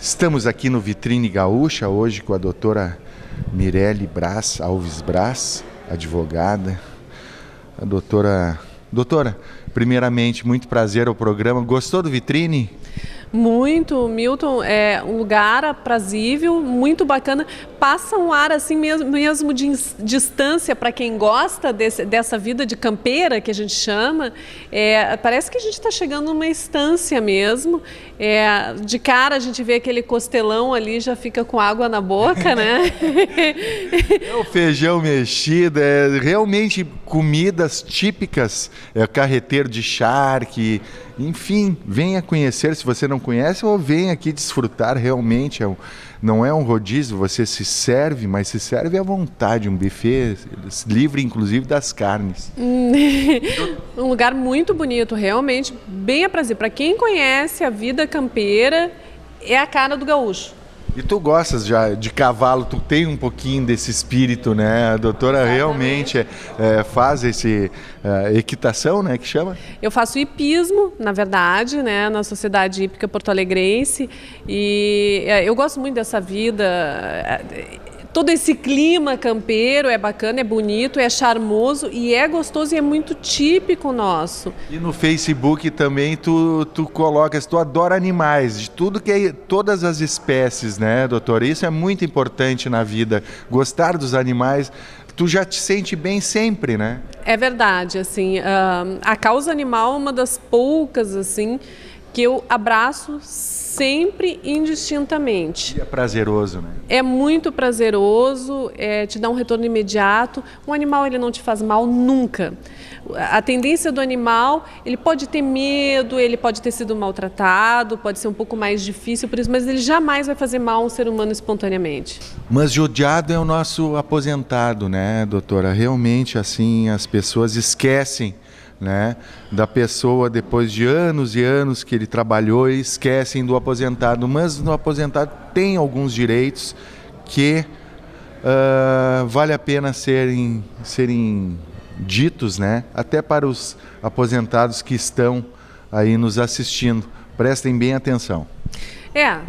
Estamos aqui no Vitrine Gaúcha, hoje com a doutora Mirelle Alves Braz, advogada. A doutora, primeiramente, muito prazer ao programa. Gostou do Vitrine? Muito, Milton, é um lugar aprazível, muito bacana, passa um ar assim mesmo de distância para quem gosta dessa vida de campeira que a gente chama, parece que a gente está chegando numa estância mesmo, de cara a gente vê aquele costelão ali, já fica com água na boca, né? É o feijão mexido, realmente comidas típicas, carreteiro de charque, enfim, venha conhecer se você não conhece ou venha aqui desfrutar realmente. Não é um rodízio, você se serve, mas se serve à vontade, um buffet livre inclusive das carnes. Um lugar muito bonito, realmente, bem aprazível. Para quem conhece a vida campeira, é a cara do gaúcho. E tu gostas já de cavalo, tu tem um pouquinho desse espírito, né? A doutora realmente faz equitação, né, que chama? Eu faço hipismo, na verdade, né, na Sociedade Hípica Porto Alegrense, e eu gosto muito dessa vida. Todo esse clima campeiro é bacana, é bonito, é charmoso e é gostoso e é muito típico nosso. E no Facebook também tu colocas, tu adora animais, de tudo todas as espécies, né, doutora? Isso é muito importante na vida, gostar dos animais. Tu já te sente bem sempre, né? É verdade, assim, a causa animal é uma das poucas, assim, que eu abraço sempre indistintamente. E é prazeroso, né? É muito prazeroso, te dá um retorno imediato. Um animal, ele não te faz mal nunca. A tendência do animal, ele pode ter medo, ele pode ter sido maltratado, pode ser um pouco mais difícil por isso, mas ele jamais vai fazer mal a um ser humano espontaneamente. Mas judiado é o nosso aposentado, né, doutora? Realmente, assim, as pessoas esquecem, né, da pessoa depois de anos e anos que ele trabalhou e esquecem do aposentado, mas no aposentado tem alguns direitos que vale a pena serem ditos, né, até para os aposentados que estão aí nos assistindo. Prestem bem atenção.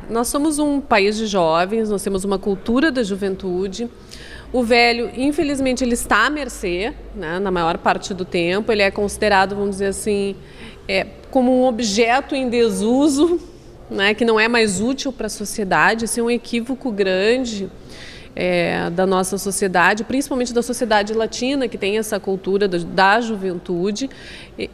Nós somos um país de jovens, nós temos uma cultura da juventude. O velho, infelizmente, ele está à mercê, né, na maior parte do tempo. Ele é considerado, vamos dizer assim, como um objeto em desuso, né, que não é mais útil para a sociedade. Isso é um equívoco grande da nossa sociedade, principalmente da sociedade latina, que tem essa cultura da juventude.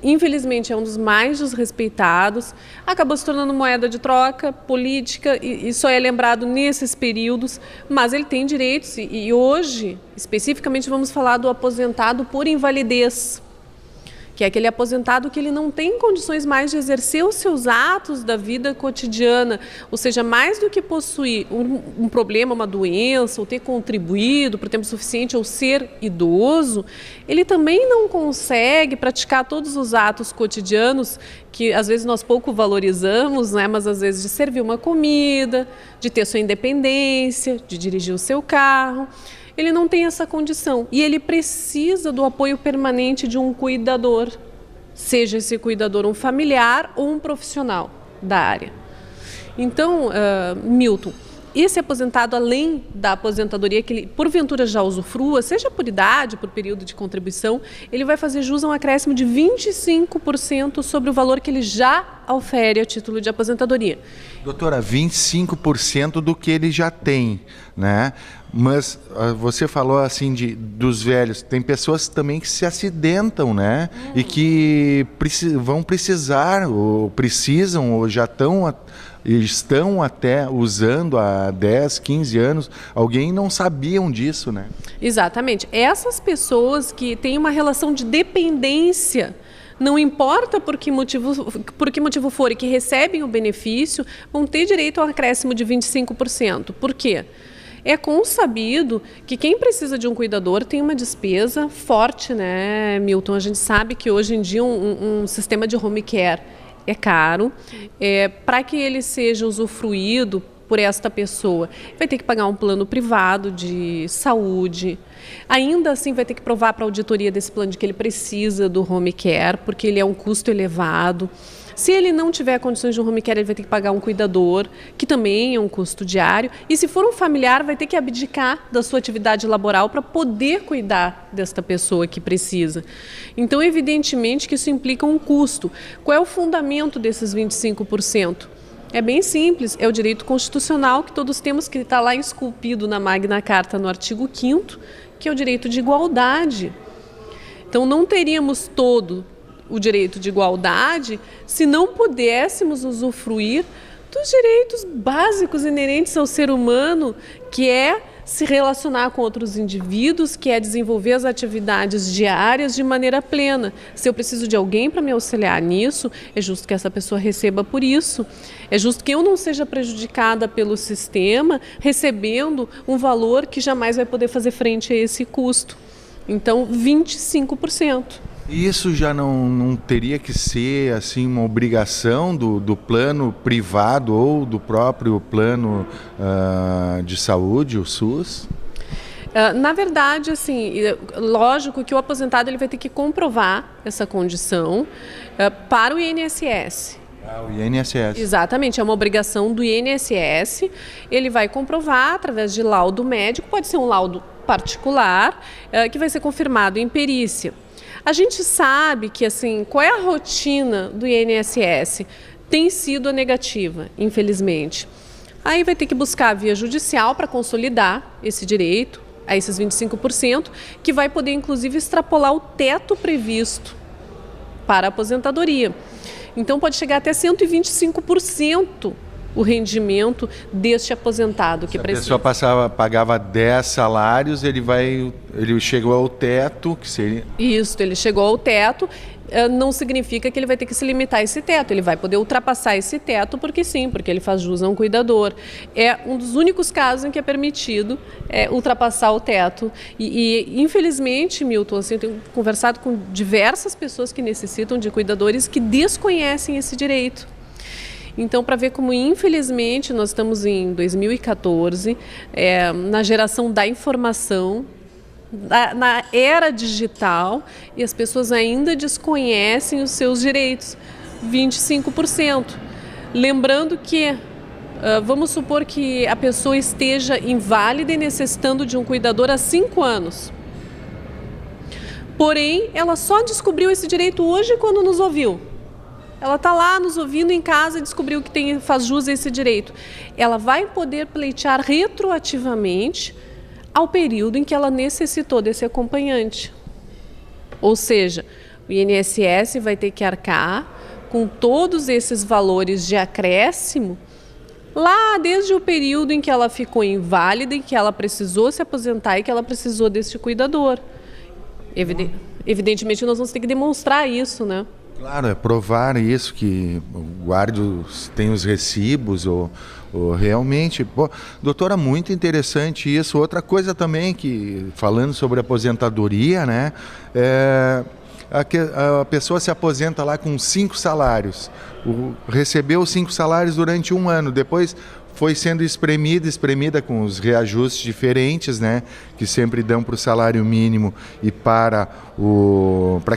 Infelizmente, é um dos mais desrespeitados. Acabou se tornando moeda de troca política e só é lembrado nesses períodos, mas ele tem direitos. E hoje, especificamente, vamos falar do aposentado por invalidez, que é aquele aposentado que ele não tem condições mais de exercer os seus atos da vida cotidiana, ou seja, mais do que possuir um problema, uma doença, ou ter contribuído por tempo suficiente ou ser idoso, ele também não consegue praticar todos os atos cotidianos que às vezes nós pouco valorizamos, né? Mas às vezes de servir uma comida, de ter sua independência, de dirigir o seu carro. Ele não tem essa condição e ele precisa do apoio permanente de um cuidador, seja esse cuidador um familiar ou um profissional da área. Então, Milton, esse aposentado, além da aposentadoria que ele porventura já usufrua, seja por idade, por período de contribuição, ele vai fazer jus a um acréscimo de 25% sobre o valor que ele já ofere a título de aposentadoria. Doutora, 25% do que ele já tem, né? Mas você falou assim dos velhos, tem pessoas também que se acidentam, né? E que vão precisar, ou precisam, ou já estão até usando há 10, 15 anos, alguém não sabiam disso, né? Exatamente. Essas pessoas que têm uma relação de dependência, não importa por que motivo for e que recebem o benefício, vão ter direito ao acréscimo de 25%. Por quê? É consabido que quem precisa de um cuidador tem uma despesa forte, né, Milton? A gente sabe que hoje em dia um sistema de home care é caro. Para que ele seja usufruído por esta pessoa, vai ter que pagar um plano privado de saúde. Ainda assim vai ter que provar para a auditoria desse plano de que ele precisa do home care, porque ele é um custo elevado. Se ele não tiver condições de um home care, ele vai ter que pagar um cuidador, que também é um custo diário. E se for um familiar, vai ter que abdicar da sua atividade laboral para poder cuidar desta pessoa que precisa. Então, evidentemente que isso implica um custo. Qual é o fundamento desses 25%? É bem simples, é o direito constitucional que todos temos, que está lá esculpido na Magna Carta, no artigo 5º, que é o direito de igualdade. Então, não teríamos todo o direito de igualdade se não pudéssemos usufruir dos direitos básicos inerentes ao ser humano, que é se relacionar com outros indivíduos, que é desenvolver as atividades diárias de maneira plena. Se eu preciso de alguém para me auxiliar nisso, é justo que essa pessoa receba por isso. É justo que eu não seja prejudicada pelo sistema recebendo um valor que jamais vai poder fazer frente a esse custo. Então, 25%. Isso já não teria que ser assim uma obrigação do plano privado ou do próprio plano de saúde, o SUS? Na verdade, assim, lógico que o aposentado ele vai ter que comprovar essa condição para o INSS. O INSS. Exatamente, é uma obrigação do INSS. Ele vai comprovar através de laudo médico, pode ser um laudo particular, que vai ser confirmado em perícia. A gente sabe que, assim, qual é a rotina do INSS? Tem sido a negativa, infelizmente. Aí vai ter que buscar a via judicial para consolidar esse direito, a esses 25%, que vai poder, inclusive, extrapolar o teto previsto para a aposentadoria. Então, pode chegar até 125% o rendimento deste aposentado que precisa. Se a pessoa pagava 10 salários, ele chegou ao teto, que seria... Isso, ele chegou ao teto, não significa que ele vai ter que se limitar a esse teto, ele vai poder ultrapassar esse teto porque sim, porque ele faz jus a um cuidador. É um dos únicos casos em que é permitido ultrapassar o teto. E infelizmente, Milton, assim, eu tenho conversado com diversas pessoas que necessitam de cuidadores que desconhecem esse direito. Então, para ver como, infelizmente, nós estamos em 2014, na geração da informação, na era digital, e as pessoas ainda desconhecem os seus direitos, 25%. Lembrando que, vamos supor que a pessoa esteja inválida e necessitando de um cuidador há 5 anos. Porém, ela só descobriu esse direito hoje quando nos ouviu. Ela está lá nos ouvindo em casa e descobriu que faz jus a esse direito. Ela vai poder pleitear retroativamente ao período em que ela necessitou desse acompanhante. Ou seja, o INSS vai ter que arcar com todos esses valores de acréscimo lá desde o período em que ela ficou inválida, em que ela precisou se aposentar e que ela precisou desse cuidador. Evidentemente, nós vamos ter que demonstrar isso, né? Claro, é provar isso, que o guarda tem os recibos, ou realmente... Pô, doutora, muito interessante isso. Outra coisa também, que falando sobre aposentadoria, né? A pessoa se aposenta lá com 5 salários, recebeu 5 salários durante 1 ano, depois foi sendo espremida com os reajustes diferentes, né, que sempre dão para o salário mínimo e para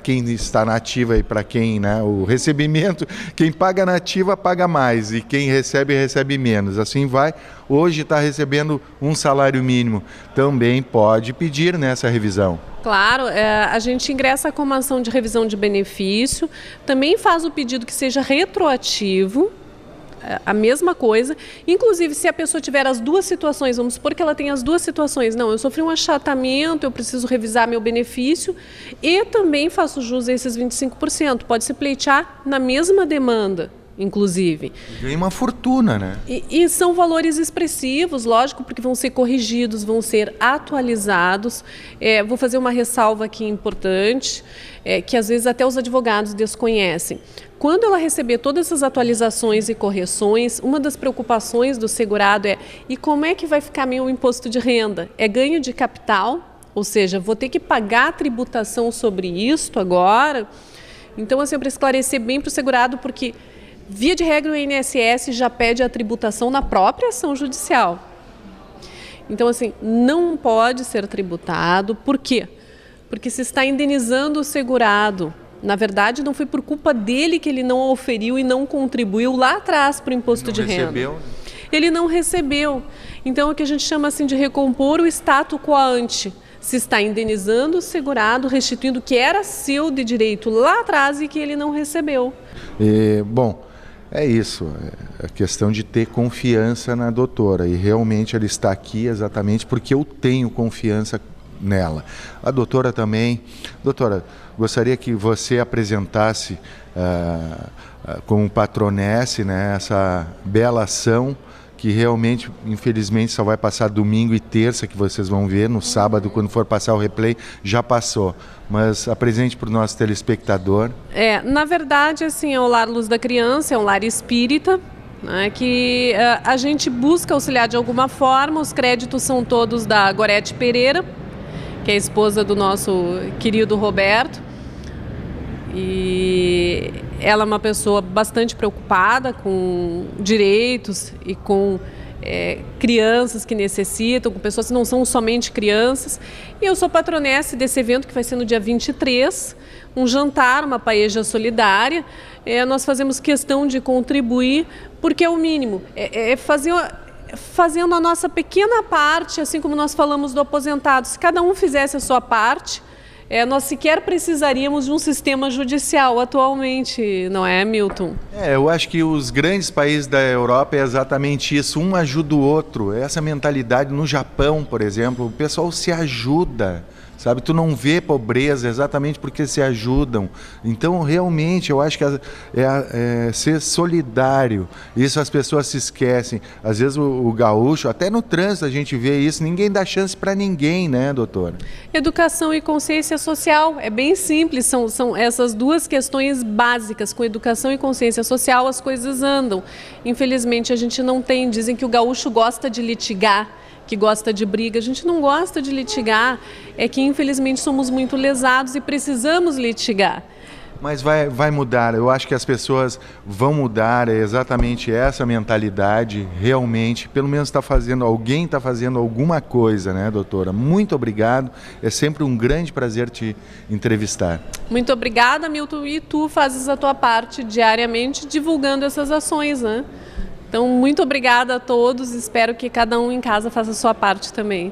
quem está na ativa e para quem, né, o recebimento, quem paga na ativa paga mais e quem recebe menos, assim vai. Hoje está recebendo um salário mínimo, também pode pedir nessa revisão. Claro, a gente ingressa com uma ação de revisão de benefício, também faz o pedido que seja retroativo, a mesma coisa. Inclusive, se a pessoa tiver as duas situações, vamos supor que ela tem as duas situações. Não, eu sofri um achatamento, eu preciso revisar meu benefício e também faço jus a esses 25%. Pode se pleitear na mesma demanda, inclusive. Ganha uma fortuna, né? E são valores expressivos, lógico, porque vão ser corrigidos, vão ser atualizados. Vou fazer uma ressalva aqui importante, que às vezes até os advogados desconhecem. Quando ela receber todas essas atualizações e correções, uma das preocupações do segurado e como é que vai ficar meu imposto de renda? É ganho de capital? Ou seja, vou ter que pagar a tributação sobre isto agora? Então, assim, para esclarecer bem para o segurado, porque, via de regra, o INSS já pede a tributação na própria ação judicial. Então, assim, não pode ser tributado. Por quê? Porque se está indenizando o segurado Na verdade, não foi por culpa dele que ele não oferiu e não contribuiu lá atrás para o imposto de renda. Recebeu? Ele não recebeu. Então, é o que a gente chama assim de recompor o status quo ante. Se está indenizando o segurado, restituindo o que era seu de direito lá atrás e que ele não recebeu. Bom, é isso. É a questão de ter confiança na doutora. E realmente ela está aqui exatamente porque eu tenho confiança nela. A doutora também. Doutora, gostaria que você apresentasse como patronesse, né, essa bela ação que realmente, infelizmente, só vai passar domingo e terça, que vocês vão ver. No sábado, quando for passar o replay, já passou. Mas apresente para o nosso telespectador. Na verdade, assim, é o Lar Luz da Criança, é um lar espírita, né, que a gente busca auxiliar de alguma forma. Os créditos são todos da Gorete Pereira, que é a esposa do nosso querido Roberto. E ela é uma pessoa bastante preocupada com direitos e com crianças que necessitam, com pessoas que não são somente crianças. E eu sou patronesse desse evento que vai ser no dia 23, um jantar, uma paeja solidária. Nós fazemos questão de contribuir, porque é o mínimo, fazendo a nossa pequena parte, assim como nós falamos do aposentado. Se cada um fizesse a sua parte, nós sequer precisaríamos de um sistema judicial atualmente, não é, Milton? Eu acho que os grandes países da Europa é exatamente isso, um ajuda o outro. Essa mentalidade no Japão, por exemplo, o pessoal se ajuda, sabe? Tu não vê pobreza exatamente porque se ajudam. Então, realmente, eu acho que é ser solidário. Isso as pessoas se esquecem. Às vezes o gaúcho, até no trânsito a gente vê isso, ninguém dá chance para ninguém, né, doutora? Educação e consciência social, é bem simples, são essas duas questões básicas. Com educação e consciência social as coisas andam. Infelizmente a gente não tem, dizem que o gaúcho gosta de litigar, que gosta de briga. A gente não gosta de litigar, é que infelizmente somos muito lesados e precisamos litigar. Mas vai mudar, eu acho que as pessoas vão mudar, é exatamente essa mentalidade, realmente, pelo menos alguém está fazendo alguma coisa, né, doutora? Muito obrigado, é sempre um grande prazer te entrevistar. Muito obrigada, Milton, e tu fazes a tua parte diariamente divulgando essas ações, né? Então, muito obrigada a todos, espero que cada um em casa faça a sua parte também.